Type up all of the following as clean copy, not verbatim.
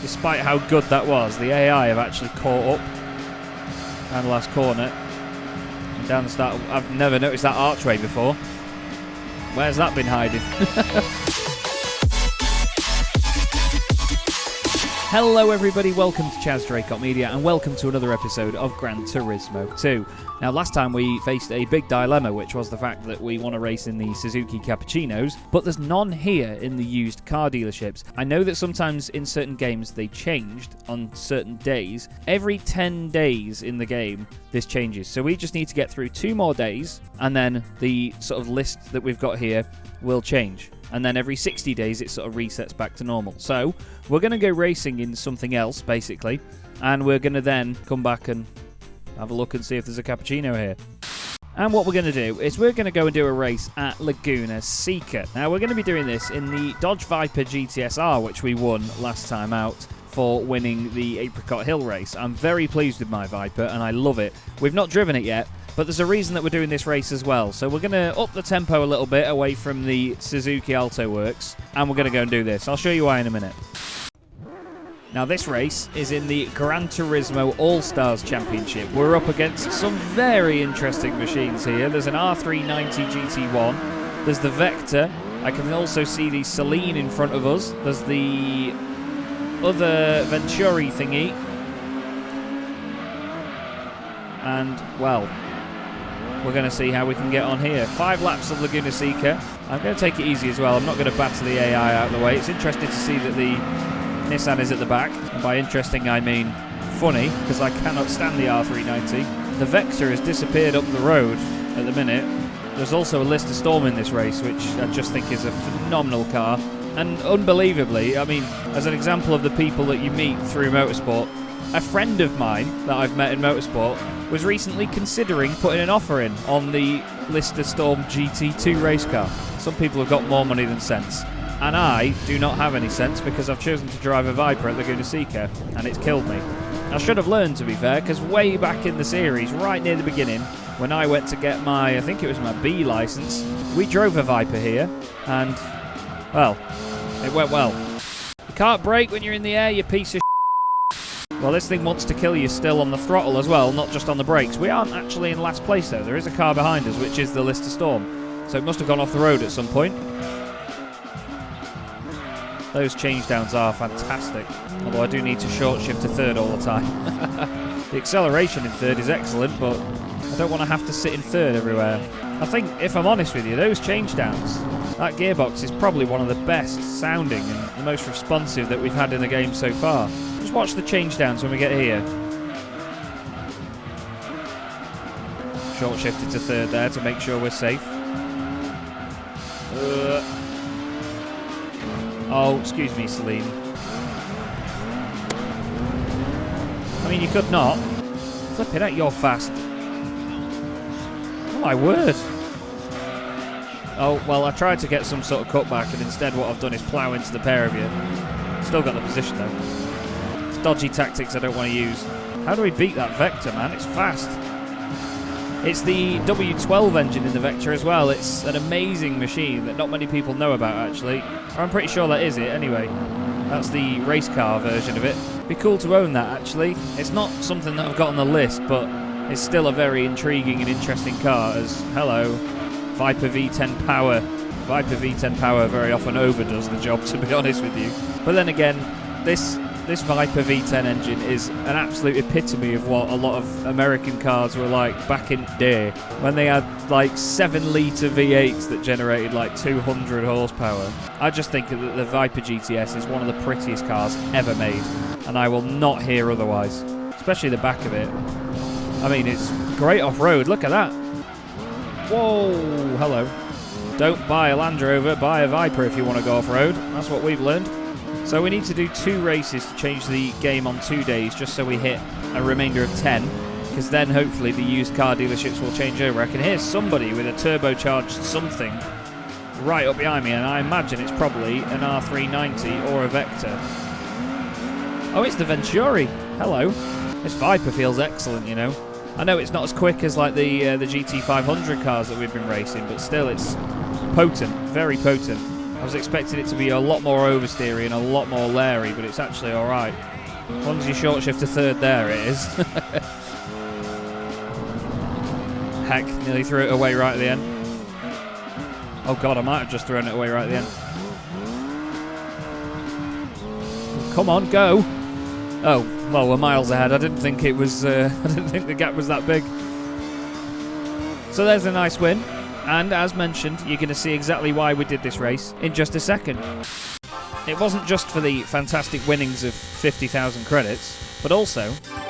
despite how good that was, the AI have actually caught up. And the last corner. And down the start. I've never noticed that archway before. Where's that been hiding? Hello everybody, welcome to Chaz Draycott Media and welcome to another episode of Gran Turismo 2. Now last time we faced a big dilemma, which was the fact that we want to race in the Suzuki Cappuccinos, but there's none here in the used car dealerships. I know that sometimes in certain games they changed on certain days. Every 10 days in the game this changes, so we just need to get through 2 more days and then the sort of list that we've got here will change. And then every 60 days it sort of resets back to normal. So we're going to go racing in something else, basically, and we're going to then come back and have a look and see if there's a cappuccino here. And what we're going to do is we're going to go and do a race at Laguna Seca. Now we're going to be doing this in the Dodge Viper GTSR, which we won last time out for winning the Apricot Hill race. I'm very pleased with my Viper and I love it. We've not driven it yet, but there's a reason that we're doing this race as well. So we're going to up the tempo a little bit away from the Suzuki Alto Works, and we're going to go and do this. I'll show you why in a minute. Now this race is in the Gran Turismo All-Stars Championship. We're up against some very interesting machines here. There's an R390 GT1. There's the Vector. I can also see the Celine in front of us. There's the other Venturi thingy. And, well, we're going to see how we can get on here. 5 laps of Laguna Seca. I'm going to take it easy as well. I'm not going to batter the AI out of the way. It's interesting to see that the Nissan is at the back. And by interesting, I mean funny, because I cannot stand the R390. The Vector has disappeared up the road at the minute. There's also a Lister Storm in this race, which I just think is a phenomenal car. And unbelievably, I mean, as an example of the people that you meet through motorsport, a friend of mine that I've met in motorsport was recently considering putting an offer in on the Lister Storm GT2 race car. Some people have got more money than sense. And I do not have any sense because I've chosen to drive a Viper at Laguna Seca and it's killed me. I should have learned, to be fair, because way back in the series, right near the beginning, when I went to get my, I think it was my B licence, we drove a Viper here and, well, it went well. You can't brake when you're in the air, you piece of Well, this thing wants to kill you still on the throttle as well, not just on the brakes. We aren't actually in last place, though. There is a car behind us, which is the Lister Storm. So it must have gone off the road at some point. Those change downs are fantastic. Although I do need to short shift to third all the time. The acceleration in third is excellent, but I don't want to have to sit in third everywhere. I think, if I'm honest with you, those change downs, that gearbox is probably one of the best sounding and the most responsive that we've had in the game so far. Just watch the change downs when we get here. Short shifted to third there to make sure we're safe. Oh, excuse me, Celine. I mean, you could not. Flipping out, you're fast. Oh my word. Oh, well, I tried to get some sort of cutback, and instead what I've done is plough into the pair of you. Still got the position, though. It's dodgy tactics I don't want to use. How do we beat that Vector, man? It's fast. It's the W12 engine in the Vector as well. It's an amazing machine that not many people know about, actually. I'm pretty sure that is it, anyway. That's the race car version of it. Be cool to own that, actually. It's not something that I've got on the list, but it's still a very intriguing and interesting car as, hello, Viper V10 Power. Viper V10 Power very often overdoes the job, to be honest with you. But then again, this Viper V10 engine is an absolute epitome of what a lot of American cars were like back in the day, when they had like 7-litre V8s that generated like 200 horsepower. I just think that the Viper GTS is one of the prettiest cars ever made, and I will not hear otherwise, especially the back of it. I mean, it's great off-road. Look at that. Whoa, hello. Don't buy a Land Rover, buy a Viper if you want to go off-road. That's what we've learned. So we need to do 2 races to change the game on 2 days, just so we hit a remainder of 10, because then hopefully the used car dealerships will change over. I can hear somebody with a turbocharged something right up behind me, and I imagine it's probably an R390 or a Vector. Oh, it's the Venturi. Hello. This Viper feels excellent, you know. I know it's not as quick as like the GT500 cars that we've been racing, but still it's potent, very potent. I was expecting it to be a lot more oversteery and a lot more leery, but it's actually alright. As long as you short shift to third there, it is. Heck, nearly threw it away right at the end. Oh god, I might have just thrown it away right at the end. Come on, go! Oh, well, we're miles ahead. I didn't think it was. I didn't think the gap was that big. So there's a nice win, and as mentioned, you're going to see exactly why we did this race in just a second. It wasn't just for the fantastic winnings of 50,000 credits, but also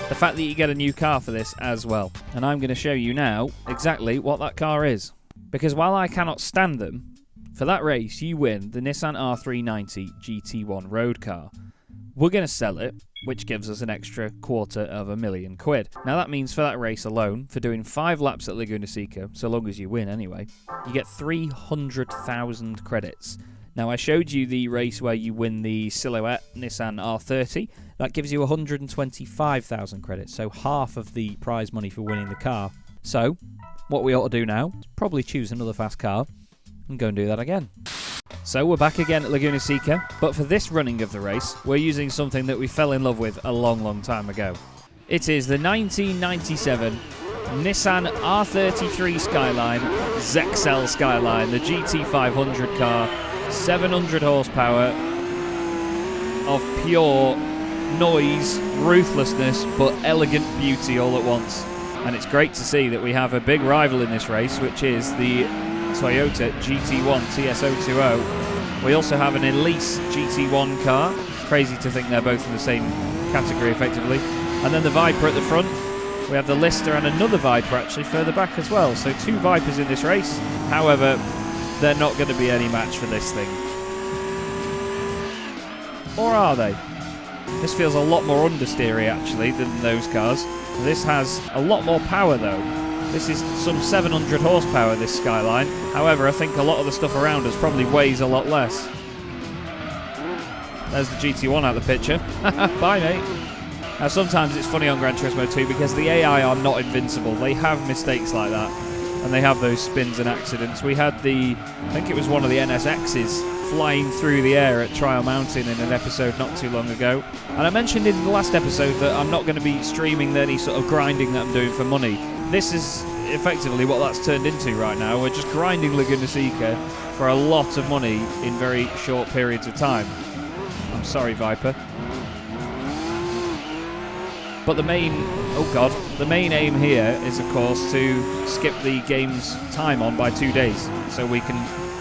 the fact that you get a new car for this as well. And I'm going to show you now exactly what that car is. Because while I cannot stand them, for that race you win the Nissan R390 GT1 road car. We're going to sell it, which gives us an extra £250,000. Now that means for that race alone, for doing 5 laps at Laguna Seca, so long as you win anyway, you get 300,000 credits. Now I showed you the race where you win the Silhouette Nissan R30, that gives you 125,000 credits, so half of the prize money for winning the car. So, what we ought to do now is probably choose another fast car and go and do that again. So we're back again at Laguna Seca, but for this running of the race, we're using something that we fell in love with a long time ago. It is the 1997 Nissan R33 Skyline, ePSXe Skyline, the GT500 car, 700 horsepower of pure noise, ruthlessness, but elegant beauty all at once. And it's great to see that we have a big rival in this race, which is the Toyota GT1 TS020. We also have an Elise GT1 car. Crazy to think they're both in the same category, effectively. And then the Viper at the front. We have the Lister and another Viper actually further back as well. So 2 Vipers in this race. However, they're not going to be any match for this thing. Or are they? This feels a lot more understeery actually than those cars. This has a lot more power though. This is some 700 horsepower, this Skyline. However, I think a lot of the stuff around us probably weighs a lot less. There's the GT1 out of the picture. Bye, mate. Now, sometimes it's funny on Gran Turismo 2 because the AI are not invincible. They have mistakes like that, and they have those spins and accidents. We had I think it was one of the NSXs flying through the air at Trial Mountain in an episode not too long ago. And I mentioned in the last episode that I'm not going to be streaming any sort of grinding that I'm doing for money. This is effectively what that's turned into right now. We're just grinding Laguna Seca for a lot of money in very short periods of time. I'm sorry, Viper. But the main aim here is, of course, to skip the game's time on by 2 days. So we can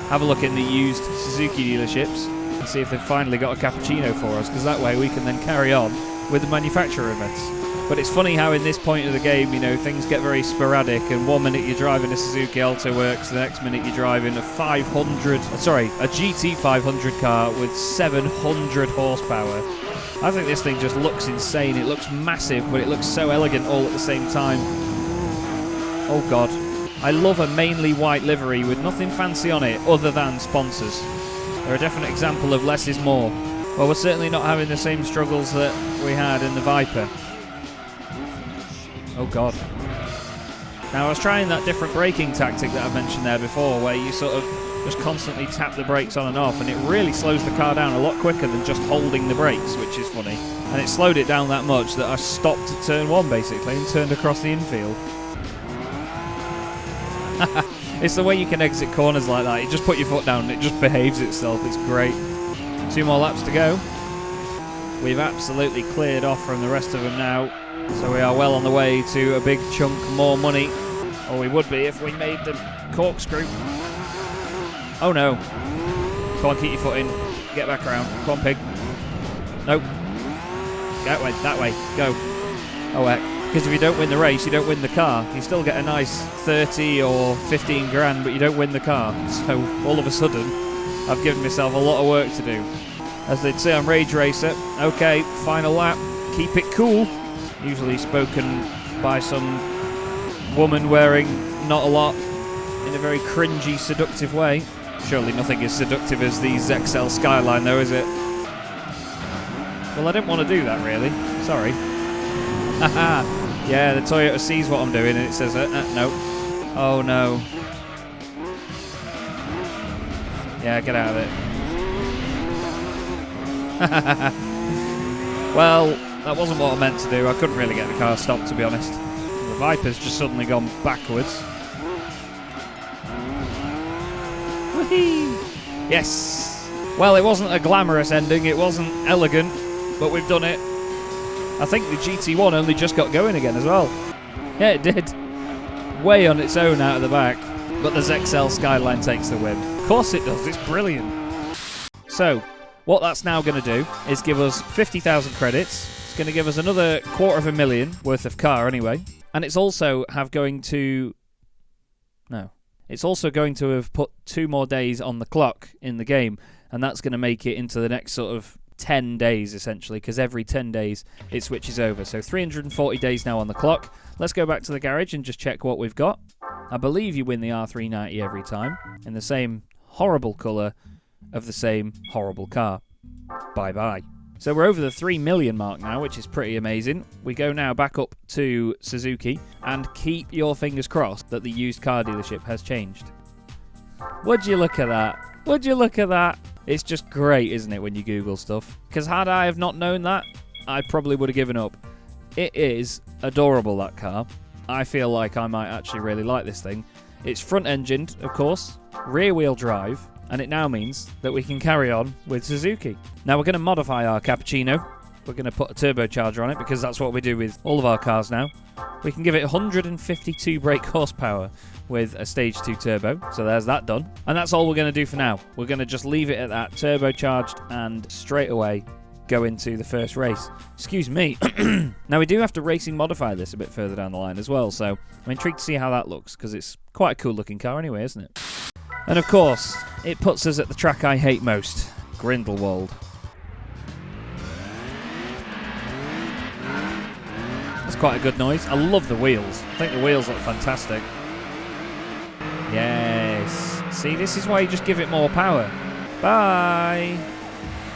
have a look in the used Suzuki dealerships and see if they've finally got a Cappuccino for us, because that way we can then carry on with the manufacturer events. But it's funny how in this point of the game, you know, things get very sporadic, and 1 minute you're driving a Suzuki Alto Works, the next minute you're driving a GT 500 car with 700 horsepower. I think this thing just looks insane. It looks massive, but it looks so elegant all at the same time. Oh god. I love a mainly white livery with nothing fancy on it other than sponsors. They're a definite example of less is more. Well, we're certainly not having the same struggles that we had in the Viper. Oh god. Now I was trying that different braking tactic that I mentioned there before, where you sort of just constantly tap the brakes on and off, and it really slows the car down a lot quicker than just holding the brakes, which is funny. And it slowed it down that much that I stopped at turn 1 basically and turned across the infield. It's the way you can exit corners like that. You just put your foot down and it just behaves itself. It's great. 2 more laps to go. We've absolutely cleared off from the rest of them now. So we are well on the way to a big chunk more money. Or we would be if we made the corkscrew. Oh no. Come on, keep your foot in. Get back around. Come on, pig. Nope. That way. Go. Oh heck. Because if you don't win the race, you don't win the car. You still get a nice 30 or 15 grand, but you don't win the car. So all of a sudden, I've given myself a lot of work to do. As they'd say on Rage Racer, okay, final lap, keep it cool. Usually spoken by some woman wearing not a lot in a very cringy, seductive way. Surely nothing as seductive as the ePSXe Skyline though, is it? Well, I didn't want to do that really. Sorry. Haha. Yeah, the Toyota sees what I'm doing and it says, no. Oh no. Yeah, get out of it. Well, that wasn't what I meant to do. I couldn't really get the car stopped, to be honest. The Viper's just suddenly gone backwards. Whee! Yes! Well, it wasn't a glamorous ending, it wasn't elegant, but we've done it. I think the GT1 only just got going again as well. Yeah, it did. Way on its own out of the back. But the ZXL Skyline takes the win. Of course it does, it's brilliant. So, what that's now going to do is give us 50,000 credits. It's going to give us another $250,000 worth of car anyway. And it's also going to have put 2 more days on the clock in the game. And that's going to make it into the next sort of 10 days, essentially, because every 10 days it switches over. So 340 days now on the clock. Let's go back to the garage and just check what we've got. I believe you win the R390 every time, in the same horrible colour of the same horrible car. Bye-bye. So we're over the 3 million mark now, which is pretty amazing. We go now back up to Suzuki, and keep your fingers crossed that the used car dealership has changed. Would you look at that? Would you look at that? It's just great, isn't it, when you Google stuff? Because had I have not known that, I probably would have given up. It is adorable, that car. I feel like I might actually really like this thing. It's front-engined, of course, rear-wheel drive, and it now means that we can carry on with Suzuki. Now we're going to modify our Cappuccino. We're going to put a turbocharger on it because that's what we do with all of our cars now. We can give it 152 brake horsepower with a stage 2 turbo, so there's that done. And that's all we're going to do for now. We're going to just leave it at that, turbocharged, and straight away go into the first race. Excuse me. Now we do have to racing modify this a bit further down the line as well, so I'm intrigued to see how that looks because it's quite a cool looking car anyway, isn't it? And of course, it puts us at the track I hate most, Grindelwald. That's quite a good noise. I love the wheels. I think the wheels look fantastic. Yes. See, this is why you just give it more power. Bye.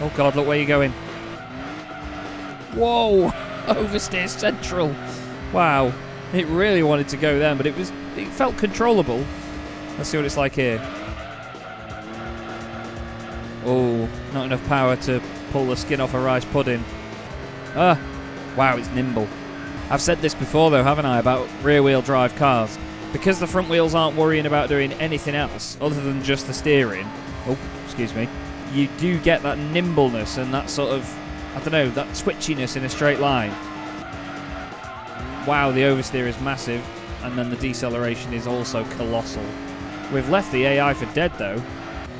Oh God, look where you're going. Whoa! Oversteer central. Wow. It really wanted to go then, but it felt controllable. Let's see what it's like here. Oh, not enough power to pull the skin off a rice pudding. Ah, wow, it's nimble. I've said this before though, haven't I, about rear-wheel drive cars. Because the front wheels aren't worrying about doing anything else other than just the steering. Oh, excuse me. You do get that nimbleness and that sort of, I don't know, that twitchiness in a straight line. Wow, the oversteer is massive, and then the deceleration is also colossal. We've left the AI for dead though.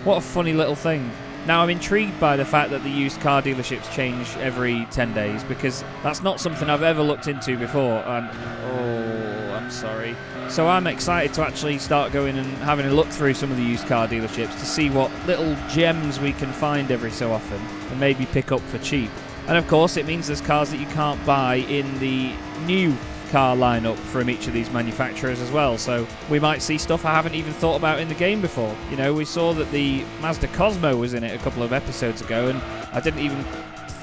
What a funny little thing. Now I'm intrigued by the fact that the used car dealerships change every 10 days because that's not something I've ever looked into before. And oh, I'm sorry. So I'm excited to actually start going and having a look through some of the used car dealerships to see what little gems we can find every so often and maybe pick up for cheap. And of course it means there's cars that you can't buy in the new car lineup from each of these manufacturers as well, so we might see stuff I haven't even thought about in the game before. You know, we saw that the Mazda Cosmo was in it a couple of episodes ago and I didn't even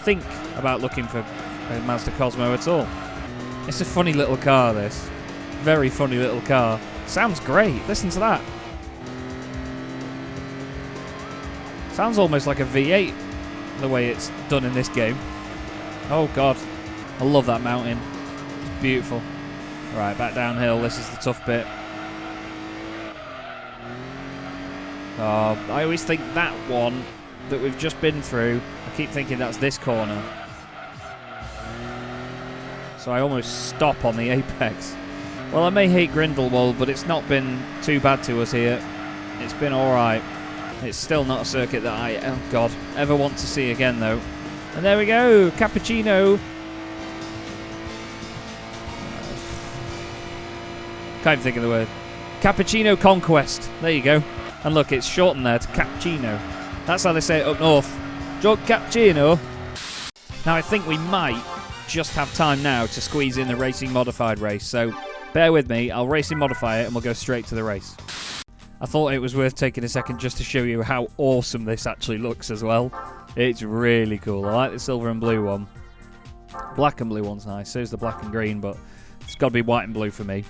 think about looking for a Mazda Cosmo at all. It's a funny little car, this. Very funny little car. Sounds great, listen to that. Sounds almost like a V8 the way it's done in this game. Oh God, I love that mountain. Beautiful. Right, back downhill. This is the tough bit. Oh, I always think that one that we've just been through, I keep thinking that's this corner. So I almost stop on the apex. Well, I may hate Grindelwald, but it's not been too bad to us here. It's been alright. It's still not a circuit that I, oh God, ever want to see again though. And there we go, Cappuccino. Can't even think of the word. Cappuccino Conquest. There you go. And look, it's shortened there to Cappuccino. That's how they say it up north. Drunk Cappuccino. Now I think we might just have time now to squeeze in the racing modified race. So bear with me. I'll racing modify it and we'll go straight to the race. I thought it was worth taking a second just to show you how awesome this actually looks as well. It's really cool. I like the silver and blue one. Black and blue one's nice. So is the black and green, but it's got to be white and blue for me.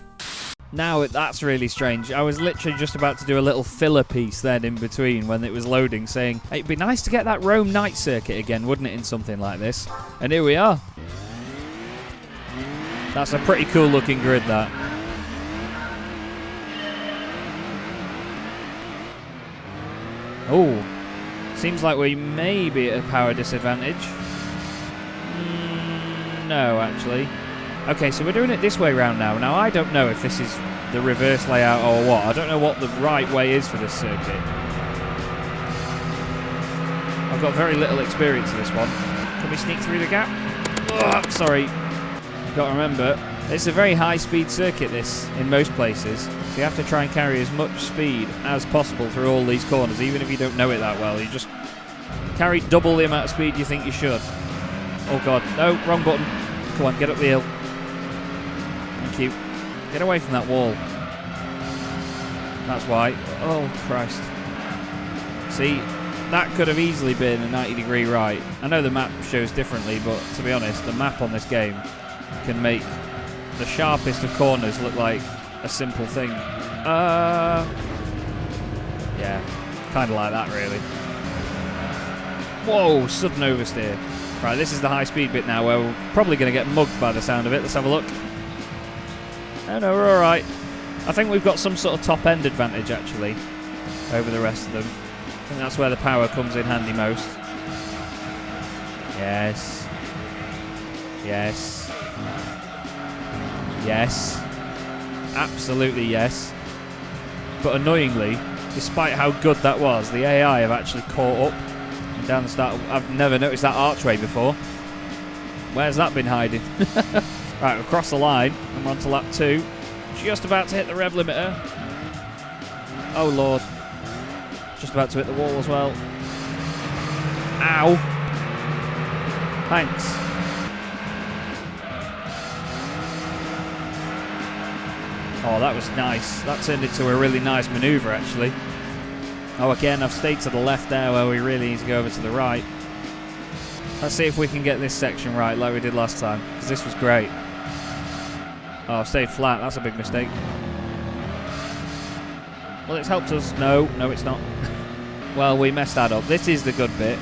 Now that's really strange. I was literally just about to do a little filler piece then in between when it was loading, saying, hey, it'd be nice to get that Rome night circuit again, wouldn't it, in something like this? And here we are. That's a pretty cool looking grid, that. Oh, seems like we may be at a power disadvantage. No, actually. Okay, so we're doing it this way round now. Now, I don't know if this is the reverse layout or what. I don't know what the right way is for this circuit. I've got very little experience in this one. Can we sneak through the gap? Oh, sorry. Got to remember, it's a very high-speed circuit, this, in most places. So you have to try and carry as much speed as possible through all these corners, even if you don't know it that well. You just carry double the amount of speed you think you should. Oh, God. No, wrong button. Come on, get up the hill. Thank you. Get away from that wall. That's why. Oh, Christ. See, that could have easily been a 90-degree right. I know the map shows differently, but to be honest, the map on this game can make the sharpest of corners look like a simple thing. Yeah, kind of like that, really. Whoa, sudden oversteer. Right, this is the high-speed bit now, where we're probably going to get mugged by the sound of it. Let's have a look. Oh, no, we're all right. I think we've got some sort of top-end advantage, actually, over the rest of them. I think that's where the power comes in handy most. Yes. Yes. Yes. Absolutely yes. But annoyingly, despite how good that was, the AI have actually caught up. And down the start, I've never noticed that archway before. Where's that been hiding? Right, we've crossed the line. I'm on to lap 2. Just about to hit the rev limiter. Oh, Lord. Just about to hit the wall as well. Ow. Thanks. Oh, that was nice. That turned into a really nice manoeuvre, actually. Oh, again, I've stayed to the left there where we really need to go over to the right. Let's see if we can get this section right like we did last time, because this was great. Oh, I've stayed flat. That's a big mistake. Well, it's helped us. No, it's not. Well, we messed that up. This is the good bit.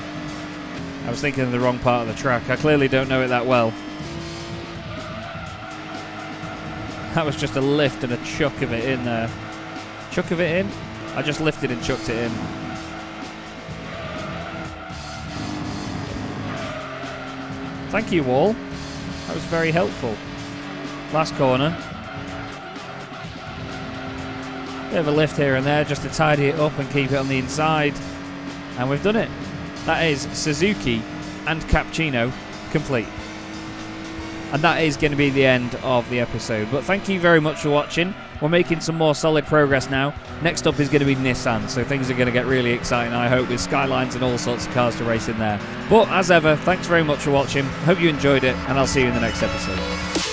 I was thinking of the wrong part of the track. I clearly don't know it that well. That was just a lift and a chuck of it in there. Chuck of it in? I just lifted and chucked it in. Thank you, wall. That was very helpful. Last corner. Bit of a lift here and there just to tidy it up and keep it on the inside. And we've done it. That is Suzuki and Cappuccino complete. And that is going to be the end of the episode. But thank you very much for watching. We're making some more solid progress now. Next up is going to be Nissan, so things are going to get really exciting, I hope, with Skylines and all sorts of cars to race in there. But as ever, thanks very much for watching. Hope you enjoyed it, and I'll see you in the next episode.